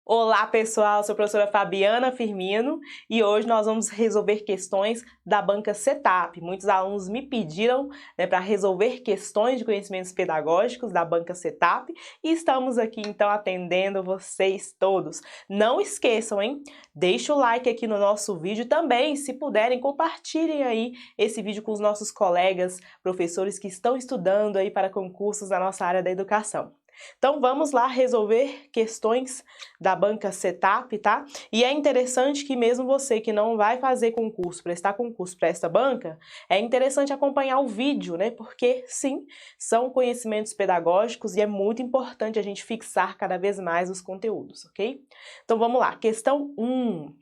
Olá pessoal, sou a professora Fabiana Firmino e hoje nós vamos resolver questões da banca Cetap. Muitos alunos me pediram para resolver questões de conhecimentos pedagógicos da banca Cetap e estamos aqui então atendendo vocês todos. Não esqueçam, hein? Deixa o like aqui no nosso vídeo também, se puderem, compartilhem aí esse vídeo com os nossos colegas, professores que estão estudando aí para concursos na nossa área da educação. Então vamos lá resolver questões da banca Cetap, tá? E é interessante que mesmo você que não vai fazer concurso, prestar concurso para esta banca, é interessante acompanhar o vídeo, né? Porque sim, são conhecimentos pedagógicos e é muito importante a gente fixar cada vez mais os conteúdos, ok? Então vamos lá, questão 1.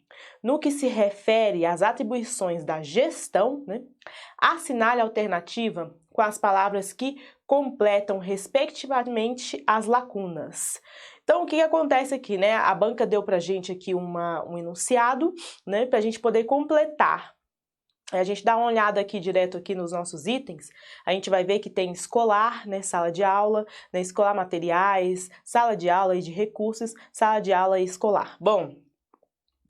No que se refere às atribuições da gestão, né? Assinale a alternativa com as palavras que completam respectivamente as lacunas. Então, o que acontece aqui, né? A banca deu pra gente aqui um enunciado, né? Pra gente poder completar. A gente dá uma olhada aqui direto aqui nos nossos itens, a gente vai ver que tem escolar, né, sala de aula, né, escolar materiais, sala de aula e de recursos, sala de aula e escolar. Bom,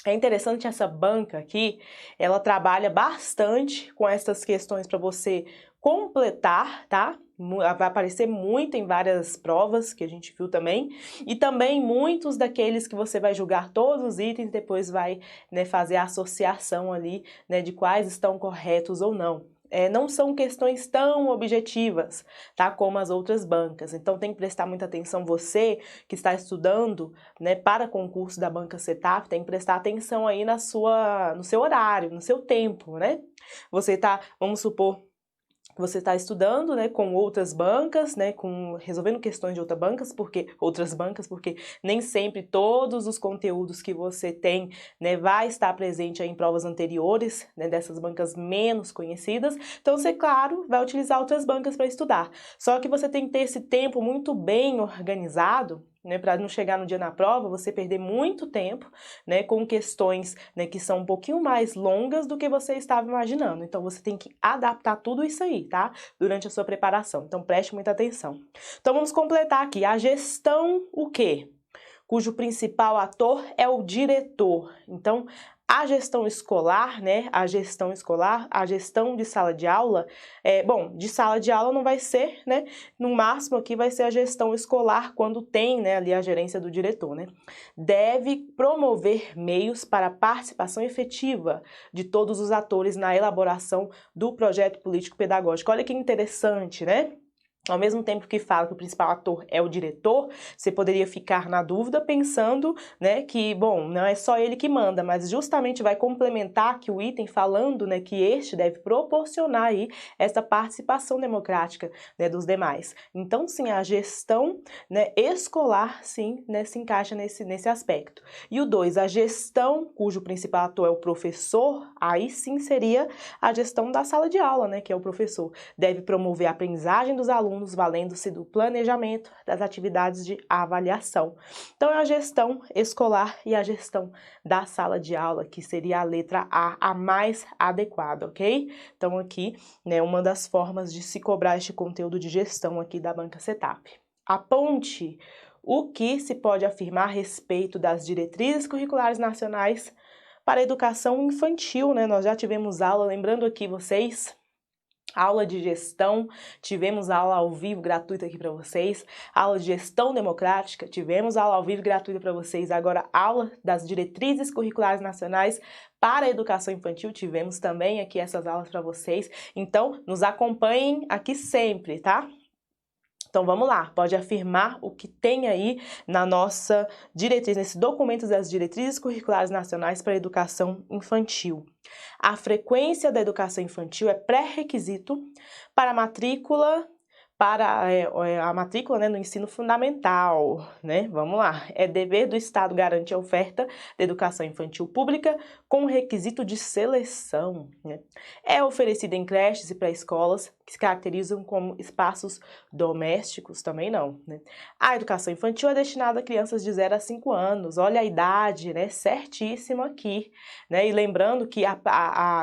é interessante essa banca aqui, ela trabalha bastante com essas questões para você completar, tá? Vai aparecer muito em várias provas que a gente viu também, e também muitos daqueles que você vai julgar todos os itens, depois vai, né, fazer a associação ali, né, de quais estão corretos ou não. Não são questões tão objetivas, tá, como as outras bancas. Então tem que prestar muita atenção, você que está estudando, né, para concurso da banca Cetap, tem que prestar atenção aí no seu horário, no seu tempo, né? Você tá, vamos supor, você está estudando, né, com outras bancas, né, resolvendo questões de outras bancas, porque nem sempre todos os conteúdos que você tem, né, vai estar presente aí em provas anteriores, né, dessas bancas menos conhecidas. Então, você, claro, vai utilizar outras bancas para estudar. Só que você tem que ter esse tempo muito bem organizado, né, para não chegar no dia na prova, você perder muito tempo, né, com questões, né, que são um pouquinho mais longas do que você estava imaginando. Então, você tem que adaptar tudo isso aí, tá? Durante a sua preparação. Então, preste muita atenção. Então, vamos completar aqui. A gestão, o quê? Cujo principal ator é o diretor. Então, a gestão escolar, né, a gestão de sala de aula, bom, de sala de aula não vai ser, né, no máximo aqui vai ser a gestão escolar quando tem, né, ali a gerência do diretor, né. Deve promover meios para a participação efetiva de todos os atores na elaboração do projeto político-pedagógico. Olha que interessante, né? Ao mesmo tempo que fala que o principal ator é o diretor, você poderia ficar na dúvida pensando, né, que, bom, não é só ele que manda, mas justamente vai complementar aqui o item falando, né, que este deve proporcionar aí essa participação democrática, né, dos demais. Então, sim, a gestão, né, escolar, sim, né, se encaixa nesse aspecto. E o 2, a gestão cujo principal ator é o professor, aí sim seria a gestão da sala de aula, né, que é o professor. Deve promover a aprendizagem dos alunos, valendo-se do planejamento das atividades de avaliação. Então, é a gestão escolar e a gestão da sala de aula, que seria a letra A mais adequada, ok? Então, aqui, né, uma das formas de se cobrar este conteúdo de gestão aqui da banca Cetap. Aponte o que se pode afirmar a respeito das diretrizes curriculares nacionais para a educação infantil, né? Nós já tivemos aula, lembrando aqui vocês, aula de gestão, tivemos aula ao vivo gratuita aqui para vocês, aula de gestão democrática, tivemos aula ao vivo gratuita para vocês, agora aula das diretrizes curriculares nacionais para a educação infantil, tivemos também aqui essas aulas para vocês, então nos acompanhem aqui sempre, tá? Então vamos lá, pode afirmar o que tem aí na nossa diretriz, nesse documento das diretrizes curriculares nacionais para a educação infantil. A frequência da educação infantil é pré-requisito para a matrícula, né, no ensino fundamental, né? Vamos lá. É dever do Estado garantir a oferta de educação infantil pública com requisito de seleção, né? É oferecida em creches e pré-escolas, que se caracterizam como espaços domésticos, também não, né? A educação infantil é destinada a crianças de 0 a 5 anos, olha a idade, né, certíssima aqui, né? E lembrando que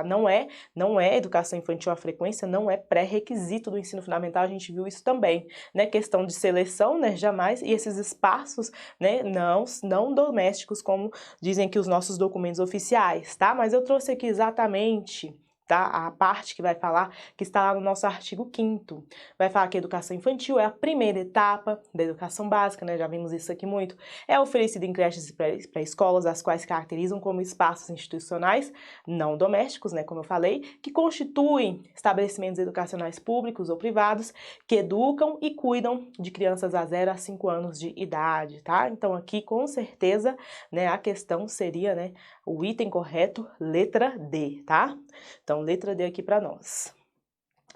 não é educação infantil, a frequência não é pré-requisito do ensino fundamental, a gente viu isso também, né? Questão de seleção, né, jamais, e esses espaços, né, não domésticos, como dizem aqui os nossos documentos oficiais, tá? Mas eu trouxe aqui exatamente, tá? A parte que vai falar, que está lá no nosso artigo 5º. Vai falar que a educação infantil é a primeira etapa da educação básica, né? Já vimos isso aqui muito. É oferecida em creches e pré-escolas, as quais se caracterizam como espaços institucionais não domésticos, né? Como eu falei, que constituem estabelecimentos educacionais públicos ou privados que educam e cuidam de crianças a 0 a 5 anos de idade, tá? Então aqui, com certeza, né, a questão seria, né, o item correto, letra D, tá? Então, letra D aqui para nós.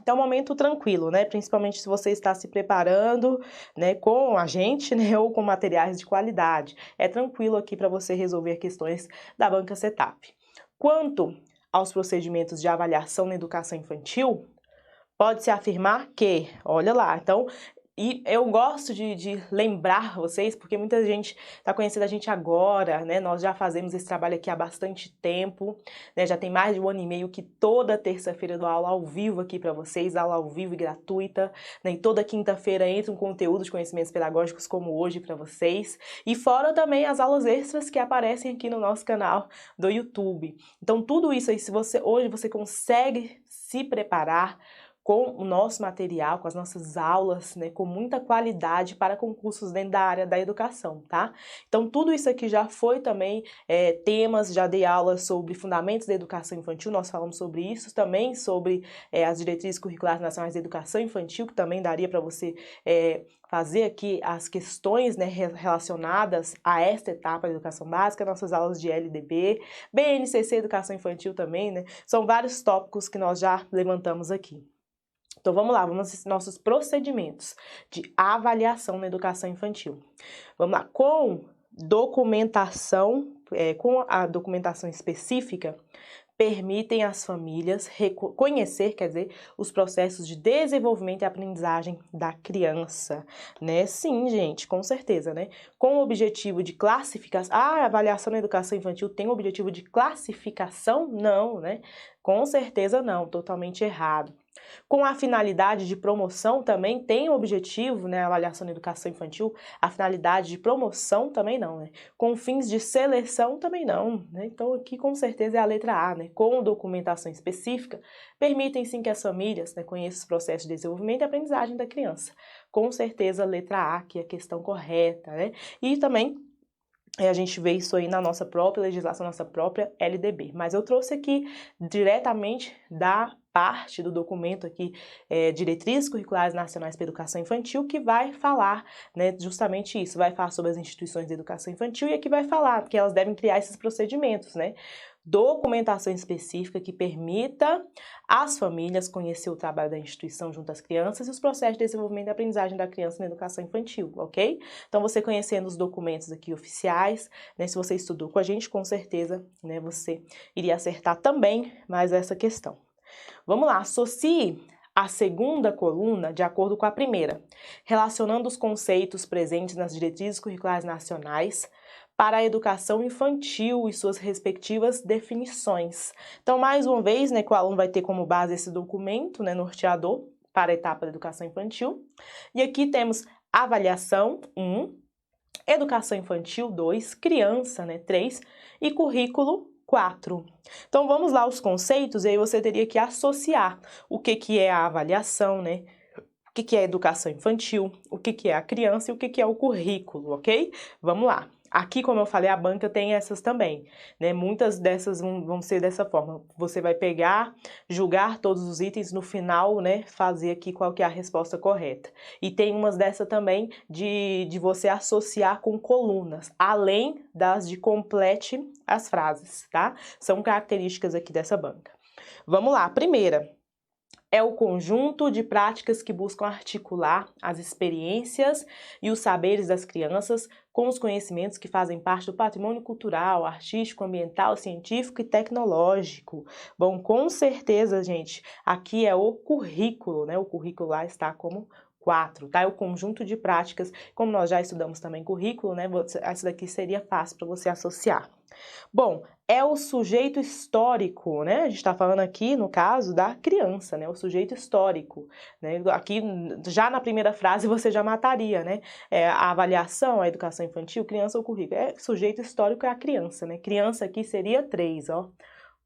Então, momento tranquilo, né? Principalmente se você está se preparando, né, com a gente, né, ou com materiais de qualidade. É tranquilo aqui para você resolver questões da banca CETAP. Quanto aos procedimentos de avaliação na educação infantil, pode-se afirmar que, olha lá, então, e eu gosto de lembrar vocês, porque muita gente está conhecendo a gente agora, né? Nós já fazemos esse trabalho aqui há bastante tempo, né? Já tem mais de 1 ano e meio que toda terça-feira eu dou aula ao vivo aqui para vocês, aula ao vivo e gratuita, né? E toda quinta-feira entra um conteúdo de conhecimentos pedagógicos como hoje para vocês. E fora também as aulas extras que aparecem aqui no nosso canal do YouTube. Então tudo isso aí, se você hoje você consegue se preparar com o nosso material, com as nossas aulas, né, com muita qualidade para concursos dentro da área da educação, tá? Então, tudo isso aqui já foi também temas, já dei aulas sobre fundamentos da educação infantil, nós falamos sobre isso, também sobre as diretrizes curriculares nacionais da educação infantil, que também daria para você fazer aqui as questões, né, relacionadas a esta etapa da educação básica, nossas aulas de LDB, BNCC Educação Infantil também, né? São vários tópicos que nós já levantamos aqui. Então, vamos lá, vamos aos nossos procedimentos de avaliação na educação infantil. Vamos lá, com a documentação específica, permitem às famílias conhecer, quer dizer, os processos de desenvolvimento e aprendizagem da criança, né? Sim, gente, com certeza, né? Com o objetivo de classificação... a avaliação na educação infantil tem o objetivo de classificação? Não, né? Com certeza não, totalmente errado. Com a finalidade de promoção também tem o objetivo, né, a avaliação na educação infantil, a finalidade de promoção também não, né? Com fins de seleção também não, né? Então aqui com certeza é a letra A, né? Com documentação específica, permitem sim que as famílias, né, conheçam os processos de desenvolvimento e aprendizagem da criança. Com certeza a letra A, que é a questão correta, né? E também a gente vê isso aí na nossa própria legislação, nossa própria LDB. Mas eu trouxe aqui diretamente da parte do documento aqui, Diretrizes Curriculares Nacionais para a Educação Infantil, que vai falar, né, justamente isso, vai falar sobre as instituições de educação infantil e aqui vai falar que elas devem criar esses procedimentos, né? Documentação específica que permita às famílias conhecer o trabalho da instituição junto às crianças e os processos de desenvolvimento e aprendizagem da criança na educação infantil, ok? Então, você conhecendo os documentos aqui oficiais, né, se você estudou com a gente, com certeza, né, você iria acertar também mais essa questão. Vamos lá, associe a segunda coluna de acordo com a primeira, relacionando os conceitos presentes nas diretrizes curriculares nacionais para a educação infantil e suas respectivas definições. Então, mais uma vez, né, que o aluno vai ter como base esse documento, né, norteador para a etapa da educação infantil. E aqui temos avaliação 1, educação infantil 2, criança, né, 3 e currículo 4. Então, vamos lá os conceitos e aí você teria que associar o que é a avaliação, né? O que é a educação infantil, o que é a criança e o que é o currículo, ok? Vamos lá. Aqui, como eu falei, a banca tem essas também, né? Muitas dessas vão ser dessa forma. Você vai pegar, julgar todos os itens, no final, né, fazer aqui qual que é a resposta correta. E tem umas dessa também de você associar com colunas, além das de complete as frases, tá? São características aqui dessa banca. Vamos lá, a primeira. É o conjunto de práticas que buscam articular as experiências e os saberes das crianças com os conhecimentos que fazem parte do patrimônio cultural, artístico, ambiental, científico e tecnológico. Bom, com certeza, gente, aqui é o currículo, né? O currículo lá está como 4, tá? É o conjunto de práticas, como nós já estudamos também currículo, né? Isso daqui seria fácil para você associar. Bom, é o sujeito histórico, né? A gente está falando aqui, no caso, da criança, né? O sujeito histórico, né? Aqui, já na primeira frase, você já mataria, né? A avaliação, a educação infantil, criança ou currículo. Sujeito histórico é a criança, né? Criança aqui seria 3, ó.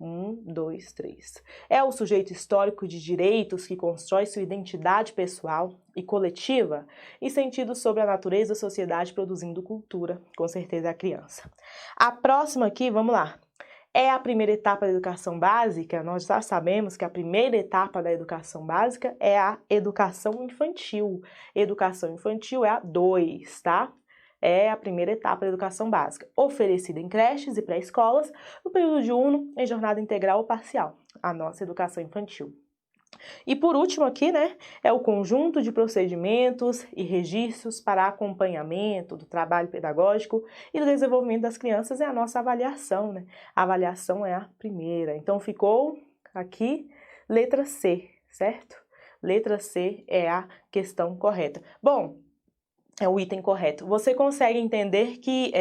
1, 2, 3. É o sujeito histórico de direitos que constrói sua identidade pessoal e coletiva e sentidos sobre a natureza da sociedade produzindo cultura, com certeza é a criança. A próxima aqui, vamos lá. É a primeira etapa da educação básica? Nós já sabemos que a primeira etapa da educação básica é a educação infantil. Educação infantil é a 2, tá? É a primeira etapa da educação básica, oferecida em creches e pré-escolas, no período diurno, em jornada integral ou parcial, a nossa educação infantil. E por último aqui, né, é o conjunto de procedimentos e registros para acompanhamento do trabalho pedagógico e do desenvolvimento das crianças, é a nossa avaliação, né? A avaliação é a primeira. Então ficou aqui letra C, certo? Letra C é a questão correta. Bom, é o item correto. Você consegue entender que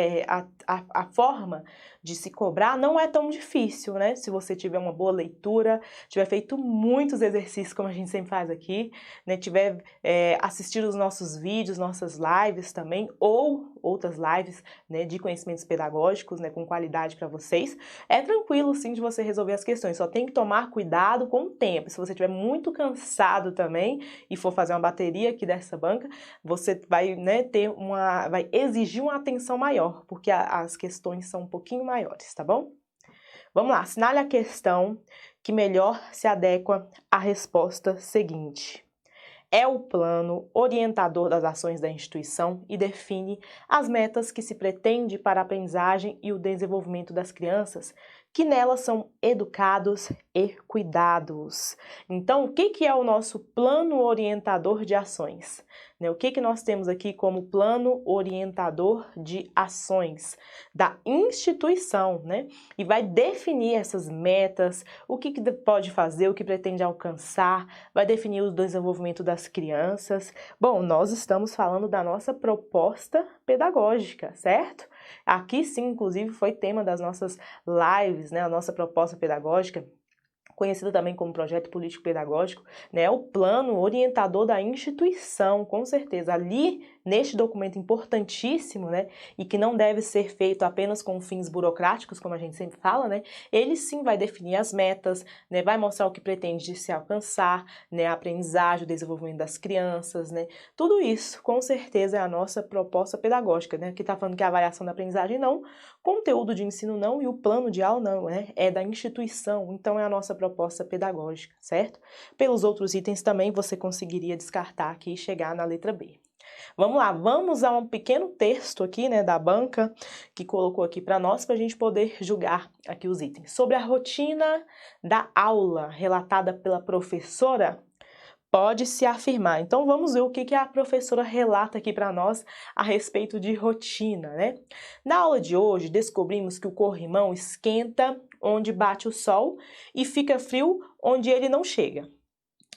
a forma de se cobrar não é tão difícil, né? Se você tiver uma boa leitura, tiver feito muitos exercícios, como a gente sempre faz aqui, né? Tiver assistido os nossos vídeos, nossas lives também, ou outras lives, né, de conhecimentos pedagógicos, né, com qualidade para vocês, é tranquilo sim de você resolver as questões, só tem que tomar cuidado com o tempo. Se você estiver muito cansado também e for fazer uma bateria aqui dessa banca, você vai, né, vai exigir uma atenção maior, porque as questões são um pouquinho maiores, tá bom? Vamos lá, assinale a questão que melhor se adequa à resposta seguinte. É o plano orientador das ações da instituição e define as metas que se pretende para a aprendizagem e o desenvolvimento das crianças, que nelas são educados e cuidados. Então, o que é o nosso plano orientador de ações? O que nós temos aqui como plano orientador de ações da instituição, né? E vai definir essas metas, o que pode fazer, o que pretende alcançar, vai definir o desenvolvimento das crianças. Bom, nós estamos falando da nossa proposta pedagógica, certo? Aqui sim, inclusive, foi tema das nossas lives, né? A nossa proposta pedagógica, conhecido também como projeto político-pedagógico, né, o plano orientador da instituição, com certeza. Ali, neste documento importantíssimo, né, e que não deve ser feito apenas com fins burocráticos, como a gente sempre fala, né, ele sim vai definir as metas, né, vai mostrar o que pretende se alcançar, né, a aprendizagem, o desenvolvimento das crianças, né, tudo isso, com certeza, é a nossa proposta pedagógica, né, aqui está falando que a avaliação da aprendizagem não, conteúdo de ensino não e o plano de aula não, né, é da instituição, então é a nossa proposta pedagógica, certo? Pelos outros itens também você conseguiria descartar aqui e chegar na letra B. Vamos lá, vamos a um pequeno texto aqui, né, da banca, que colocou aqui para nós, para a gente poder julgar aqui os itens. Sobre a rotina da aula relatada pela professora, pode-se afirmar. Então, vamos ver o que a professora relata aqui para nós a respeito de rotina, né? Na aula de hoje, descobrimos que o corrimão esquenta onde bate o sol e fica frio onde ele não chega.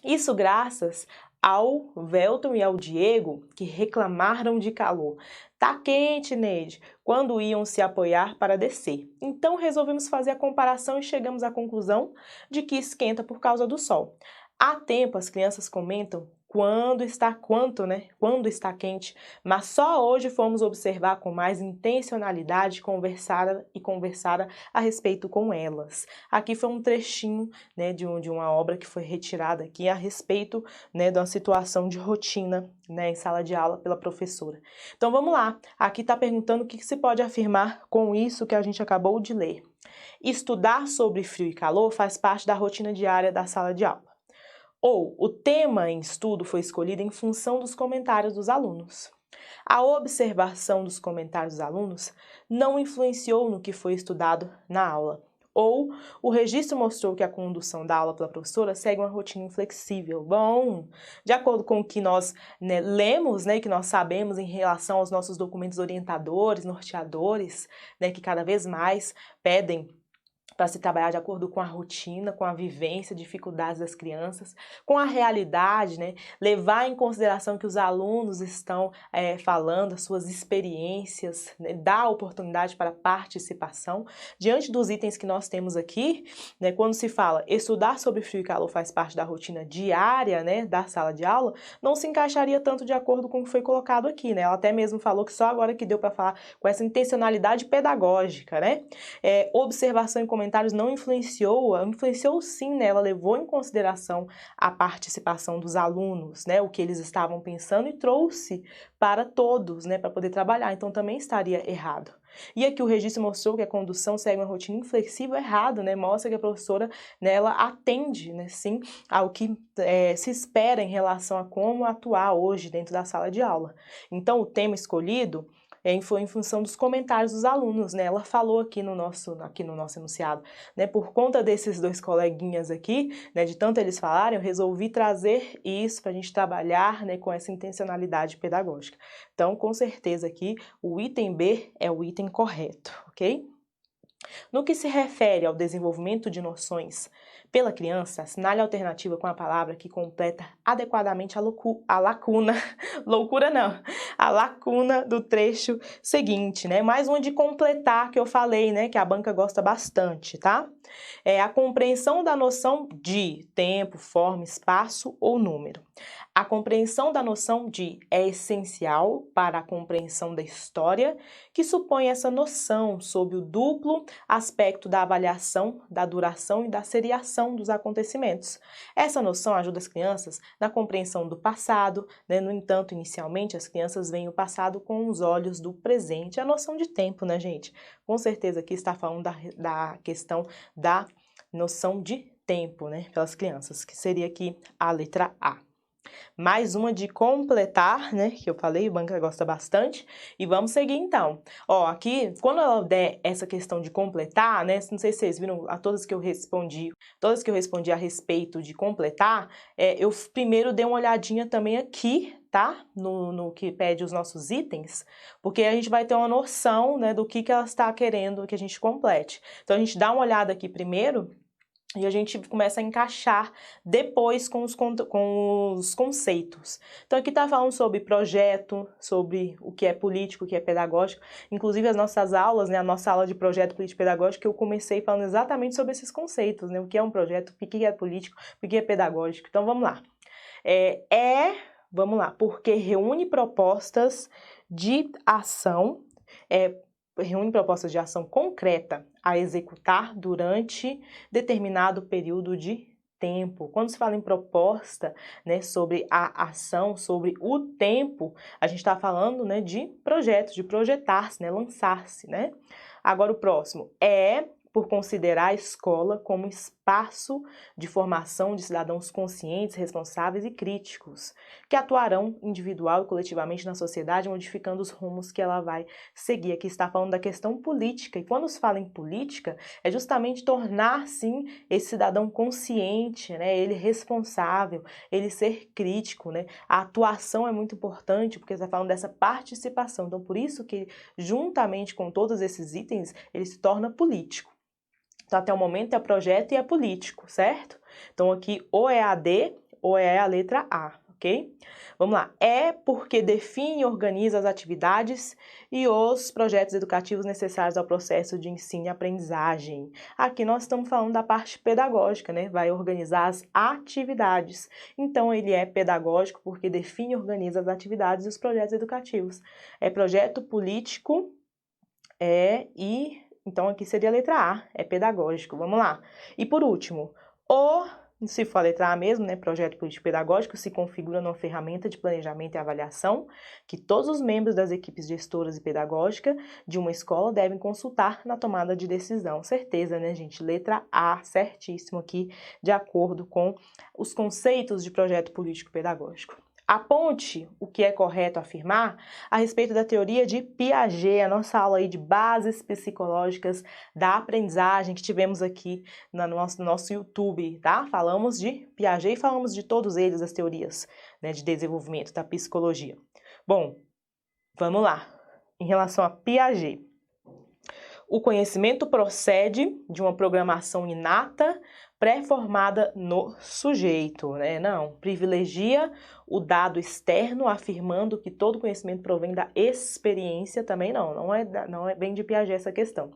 Isso graças ao Welton e ao Diego, que reclamaram de calor. Tá quente, Neide, quando iam se apoiar para descer. Então, resolvemos fazer a comparação e chegamos à conclusão de que esquenta por causa do sol. Há tempo as crianças comentam quando está quente, mas só hoje fomos observar com mais intencionalidade conversar a respeito com elas. Aqui foi um trechinho, né, de uma obra que foi retirada aqui a respeito, né, de uma situação de rotina, né, em sala de aula pela professora. Então vamos lá, aqui está perguntando o que se pode afirmar com isso que a gente acabou de ler. Estudar sobre frio e calor faz parte da rotina diária da sala de aula. Ou, o tema em estudo foi escolhido em função dos comentários dos alunos. A observação dos comentários dos alunos não influenciou no que foi estudado na aula. Ou o registro mostrou que a condução da aula pela professora segue uma rotina inflexível. Bom, de acordo com o que nós lemos, que nós sabemos em relação aos nossos documentos orientadores, norteadores, que cada vez mais pedem para se trabalhar de acordo com a rotina, com a vivência, dificuldades das crianças, com a realidade, levar em consideração que os alunos estão falando, as suas experiências, dar oportunidade para participação. Diante dos itens que nós temos aqui, quando se fala estudar sobre frio e calor faz parte da rotina diária, da sala de aula, não se encaixaria tanto de acordo com o que foi colocado aqui, Ela até mesmo falou que só agora que deu para falar com essa intencionalidade pedagógica, observação e comentários não influenciou sim, ela levou em consideração a participação dos alunos, o que eles estavam pensando e trouxe para todos, para poder trabalhar, então também estaria errado. E aqui o registro mostrou que a condução segue uma rotina inflexível, errado, mostra que a professora, ela atende, sim, ao que se espera em relação a como atuar hoje dentro da sala de aula. Então o tema escolhido foi em função dos comentários dos alunos, Ela falou aqui no nosso enunciado, por conta desses dois coleguinhas aqui, de tanto eles falarem, eu resolvi trazer isso para a gente trabalhar, com essa intencionalidade pedagógica. Então, com certeza aqui, o item B é o item correto, ok? No que se refere ao desenvolvimento de noções pela criança, assinale a alternativa com a palavra que completa adequadamente a lacuna, loucura não, a lacuna do trecho seguinte, Mais uma de completar que eu falei, que a banca gosta bastante, tá? É a compreensão da noção de tempo, forma, espaço ou número. A compreensão da noção de é essencial para a compreensão da história, que supõe essa noção sob o duplo aspecto da avaliação, da duração e da seriação dos acontecimentos. Essa noção ajuda as crianças na compreensão do passado, No entanto, inicialmente, as crianças veem o passado com os olhos do presente. A noção de tempo, gente? Com certeza aqui está falando da questão da noção de tempo, pelas crianças, que seria aqui a letra A. Mais uma de completar, que eu falei, a banca gosta bastante, e vamos seguir então. Aqui, quando ela der essa questão de completar, não sei se vocês viram a todas que eu respondi a respeito de completar, eu primeiro dei uma olhadinha também aqui, tá? No que pede os nossos itens, porque a gente vai ter uma noção, do que ela está querendo que a gente complete. Então, a gente dá uma olhada aqui primeiro, e a gente começa a encaixar depois com os conceitos. Então aqui está falando sobre projeto, sobre o que é político, o que é pedagógico. Inclusive as nossas aulas, a nossa aula de projeto político pedagógico, eu comecei falando exatamente sobre esses conceitos, o que é um projeto, o que é político, o que é pedagógico. Então vamos lá. Vamos lá, porque reúne propostas de ação, reúne propostas de ação concreta a executar durante determinado período de tempo. Quando se fala em proposta, sobre a ação, sobre o tempo, a gente está falando, de projetos, de projetar-se, lançar-se, Agora o próximo por considerar a escola como espaço de formação de cidadãos conscientes, responsáveis e críticos, que atuarão individual e coletivamente na sociedade, modificando os rumos que ela vai seguir. Aqui está falando da questão política, e quando se fala em política, é justamente tornar, sim, esse cidadão consciente, ele responsável, ele ser crítico, A atuação é muito importante, porque está falando dessa participação, então por isso que, juntamente com todos esses itens, ele se torna político. Então, até o momento é projeto e é político, certo? Então, aqui ou é a D ou é a letra A, ok? Vamos lá. É porque define e organiza as atividades e os projetos educativos necessários ao processo de ensino e aprendizagem. Aqui nós estamos falando da parte pedagógica, Vai organizar as atividades. Então, ele é pedagógico porque define e organiza as atividades e os projetos educativos. É projeto político, então, aqui seria a letra A, é pedagógico. Vamos lá. E por último, se for a letra A mesmo, projeto político pedagógico, se configura numa ferramenta de planejamento e avaliação que todos os membros das equipes gestoras e pedagógica de uma escola devem consultar na tomada de decisão. Certeza, gente? Letra A, certíssimo aqui, de acordo com os conceitos de projeto político pedagógico. Aponte o que é correto afirmar a respeito da teoria de Piaget, a nossa aula aí de bases psicológicas da aprendizagem que tivemos aqui no nosso YouTube, tá? Falamos de Piaget e falamos de todos eles, as teorias, né, de desenvolvimento da psicologia. Bom, vamos lá. Em relação a Piaget, o conhecimento procede de uma programação inata pré-formada no sujeito, né? Não, privilegia o dado externo, afirmando que todo conhecimento provém da experiência, também não é bem de Piaget essa questão.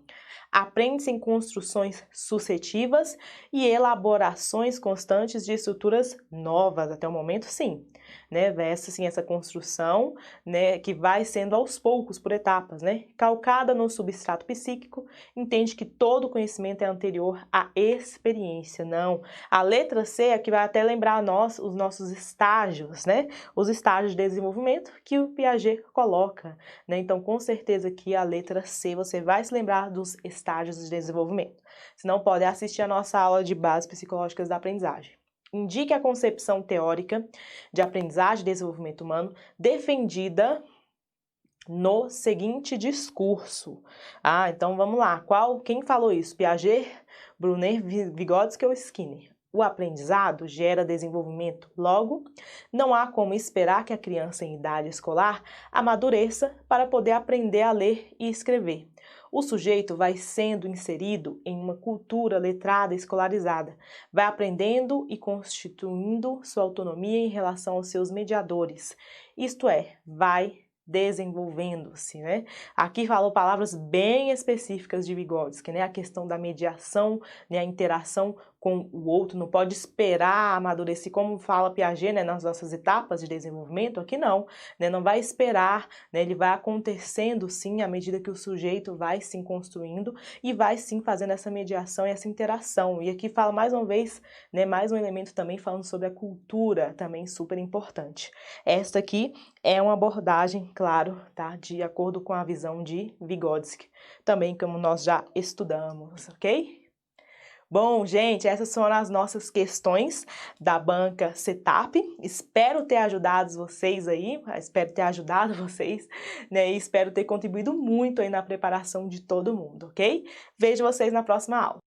Aprende-se em construções sucessivas e elaborações constantes de estruturas novas, até o momento sim, né? Versa assim essa construção, né, que vai sendo aos poucos, por etapas, né? Calcada no substrato psíquico, entende que todo conhecimento é anterior à experiência, não. A letra C é que vai até lembrar os nossos estágios, né? Os estágios de desenvolvimento que o Piaget coloca, né? Então, com certeza aqui a letra C você vai se lembrar dos estágios de desenvolvimento. Se não, pode assistir a nossa aula de bases psicológicas da aprendizagem. Indique a concepção teórica de aprendizagem e desenvolvimento humano defendida no seguinte discurso. Então vamos lá. Quem falou isso? Piaget, Bruner, Vygotsky ou Skinner? O aprendizado gera desenvolvimento, logo, não há como esperar que a criança em idade escolar amadureça para poder aprender a ler e escrever. O sujeito vai sendo inserido em uma cultura letrada e escolarizada, vai aprendendo e constituindo sua autonomia em relação aos seus mediadores, isto é, vai desenvolvendo-se, né? Aqui falou palavras bem específicas de Vygotsky, né? A questão da mediação, né? A interação com o outro, não pode esperar amadurecer, como fala Piaget, né? Nas nossas etapas de desenvolvimento, aqui não, né? Não vai esperar, né? Ele vai acontecendo sim à medida que o sujeito vai se construindo e vai sim fazendo essa mediação e essa interação. E aqui fala mais uma vez, né? Mais um elemento também falando sobre a cultura, também super importante. Esta aqui é uma abordagem, claro, tá? De acordo com a visão de Vygotsky, também como nós já estudamos, ok? Bom, gente, essas foram as nossas questões da banca Setup. Espero ter ajudado vocês aí, né? E espero ter contribuído muito aí na preparação de todo mundo, ok? Vejo vocês na próxima aula.